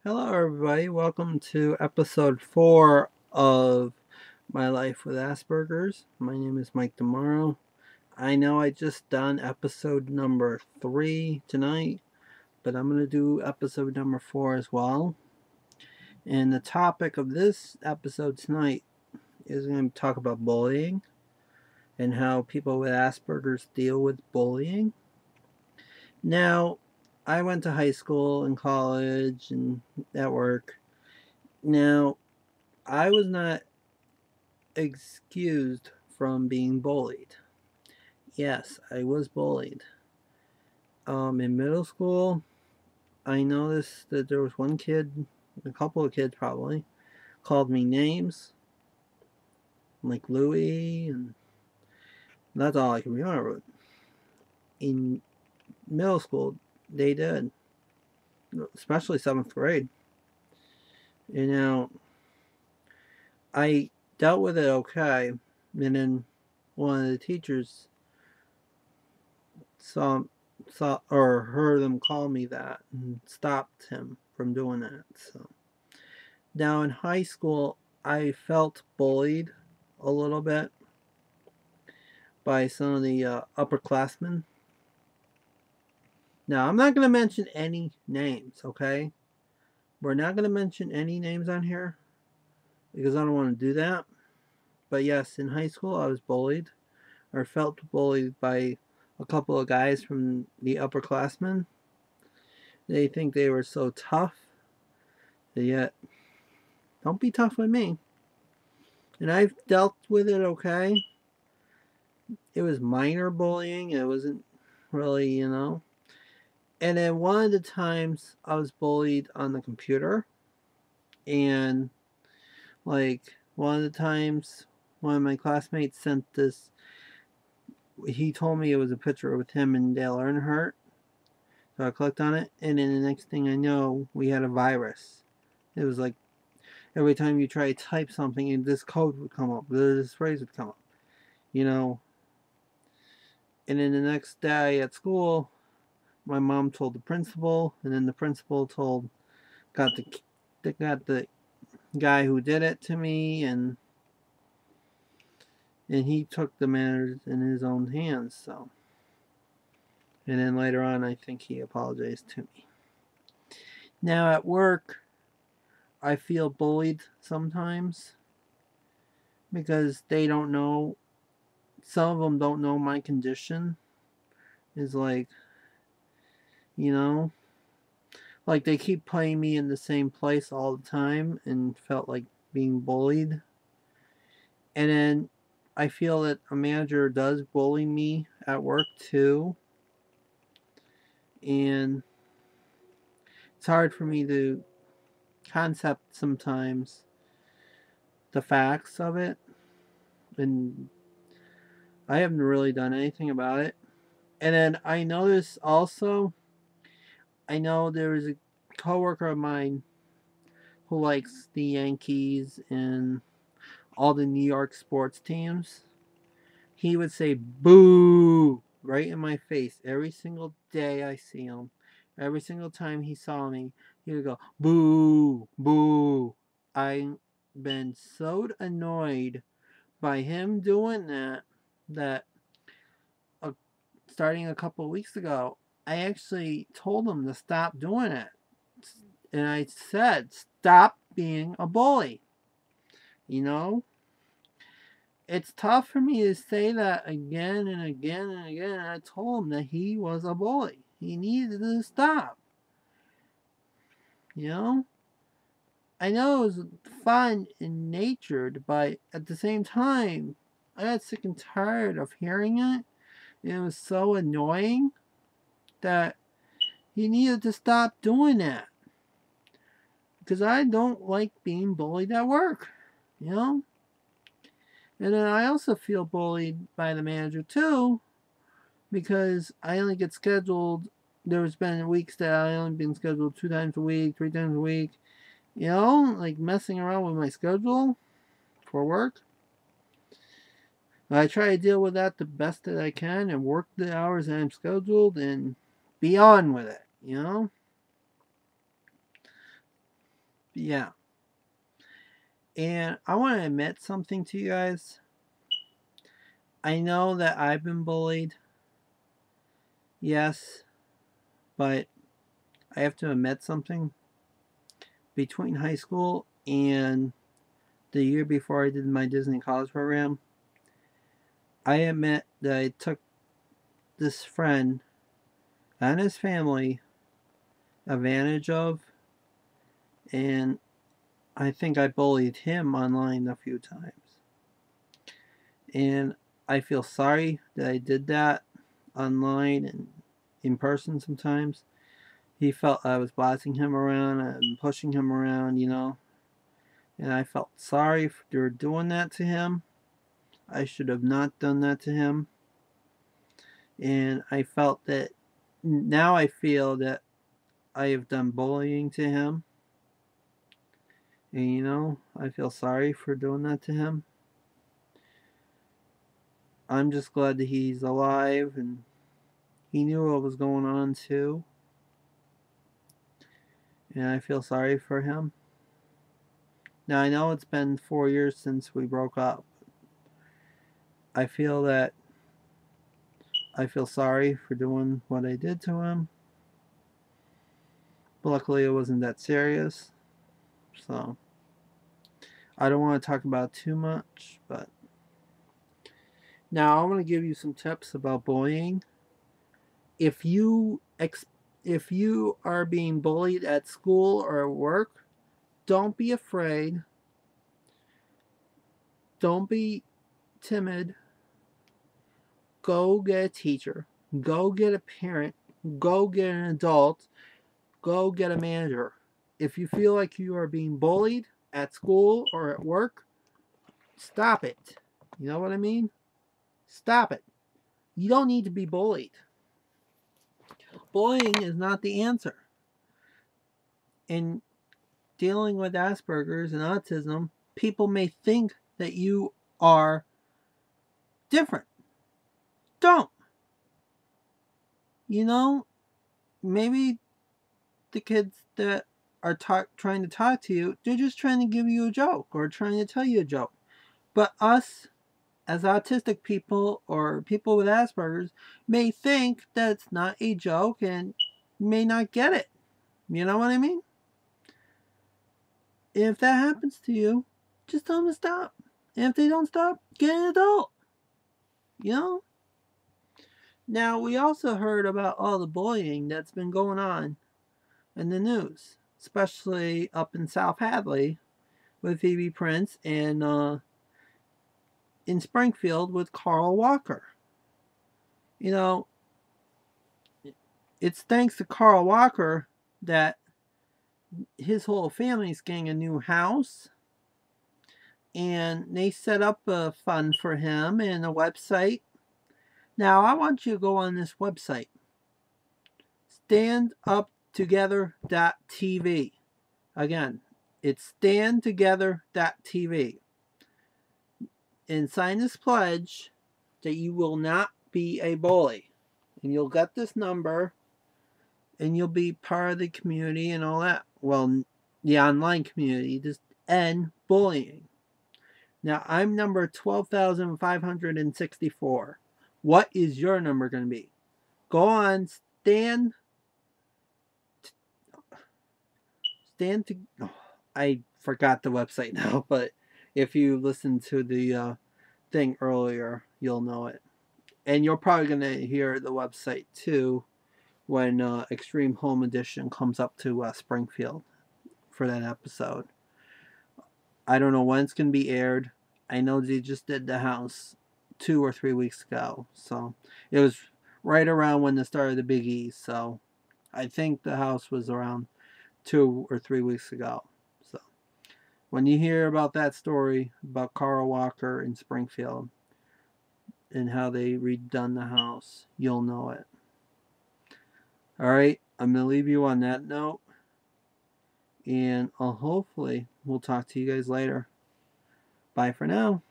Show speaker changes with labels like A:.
A: Hello, everybody. Welcome to episode 4 of my Life with Asperger's. My name is Mike Demaro. I know I just done episode number 3 tonight, but I'm going to do episode number 4 as well. And the topic of this episode tonight is going to talk about bullying and how people with Asperger's deal with bullying. Now, I went to high school and college and at work. Now, I was not excused from being bullied. Yes, I was bullied. In middle school, I noticed that there was one kid, a couple of kids probably, called me names like Louie, and that's all I can remember. In middle school, they did, especially 7th grade. You know, I dealt with it okay, and then one of the teachers saw or heard them call me that and stopped him from doing that. So now in high school, I felt bullied a little bit by some of the upperclassmen. Now I'm not going to mention any names, okay? We're not going to mention any names on here because I don't want to do that. But yes, in high school, I was bullied or felt bullied by a couple of guys from the upperclassmen. They think they were so tough, yet don't be tough with me. And I've dealt with it okay. It was minor bullying. It wasn't really. And then one of the times I was bullied on the computer. And like one of the times one of my classmates sent this, he told me it was a picture with him and Dale Earnhardt. So I clicked on it. And then the next thing I know, we had a virus. It was like every time you try to type something, and this code would come up, this phrase would come up, you know. And then the next day at school, my mom told the principal, and then the principal got the guy who did it to me, and he took the matters in his own hands. So, and then later on, I think he apologized to me. Now at work, I feel bullied sometimes because they don't know. Some of them don't know my condition. Is like, you know, like they keep putting me in the same place all the time and felt like being bullied. And then I feel that a manager does bully me at work too. And it's hard for me to concept sometimes the facts of it. And I haven't really done anything about it. And then I notice also, I know there is a coworker of mine who likes the Yankees and all the New York sports teams. He would say boo right in my face every single day I see him. Every single time he saw me, he would go boo, boo. I've been so annoyed by him doing that uh, starting a couple of weeks ago, I actually told him to stop doing it. And I said, stop being a bully. You know? It's tough for me to say that again and again and again. I told him that he was a bully. He needed to stop. You know? I know it was fun and natured, but at the same time, I got sick and tired of hearing it. And it was so annoying that he needed to stop doing that. Because I don't like being bullied at work. You know? And then I also feel bullied by the manager too, because I only get scheduled. There's been weeks that I only been scheduled 2 times a week, 3 times a week. You know, like messing around with my schedule for work. I try to deal with that the best that I can and work the hours that I'm scheduled and be on with it. You know. Yeah. And I want to admit something to you guys. I know that I've been bullied. Yes. But I have to admit something. Between high school and the year before I did my Disney college program, I admit that I took this friend and his family advantage of, and I think I bullied him online a few times. And I feel sorry that I did that online and in person sometimes. He felt I was bossing him around and pushing him around, you know. And I felt sorry for doing that to him. I should have not done that to him. And I felt that now I feel that I have done bullying to him. And you know, I feel sorry for doing that to him. I'm just glad that he's alive and he knew what was going on too. And I feel sorry for him. Now I know it's been 4 years since we broke up. I feel that I feel sorry for doing what I did to him. But luckily it wasn't that serious. So I don't want to talk about it too much, but now I want to give you some tips about bullying. If you if you are being bullied at school or at work, don't be afraid. Don't be timid. Go get a teacher. Go get a parent. Go get an adult. Go get a manager. If you feel like you are being bullied at school or at work, stop it. You know what I mean? Stop it. You don't need to be bullied. Bullying is not the answer. In dealing with Asperger's and autism, people may think that you are different. Don't. You know, maybe the kids that are trying to talk to you, they're just trying to give you a joke or trying to tell you a joke. But us, as autistic people or people with Asperger's, may think that it's not a joke and may not get it. You know what I mean? If that happens to you, just tell them to stop. And if they don't stop, get an adult. You know? Now, we also heard about all the bullying that's been going on in the news, especially up in South Hadley with Phoebe Prince and in Springfield with Carl Walker. You know, it's thanks to Carl Walker that his whole family's getting a new house. And they set up a fund for him and a website. Now, I want you to go on this website, standuptogether.tv. Again, it's standtogether.tv. And sign this pledge that you will not be a bully. And you'll get this number and you'll be part of the community and all that. Well, the online community, just end bullying. Now, I'm number 12,564. What is your number going to be? Go on, I forgot the website now, but if you listen to the thing earlier, you'll know it. And you're probably going to hear the website too when Extreme Home Edition comes up to Springfield for that episode. I don't know when it's going to be aired. I know they just did the house 2 or 3 weeks ago. So it was right around when the start of the Big East. So I think the house was around 2 or 3 weeks ago. So when you hear about that story about Carl Walker in Springfield and how they redone the house, you'll know it. All right, I'm going to leave you on that note. And hopefully we'll talk to you guys later. Bye for now.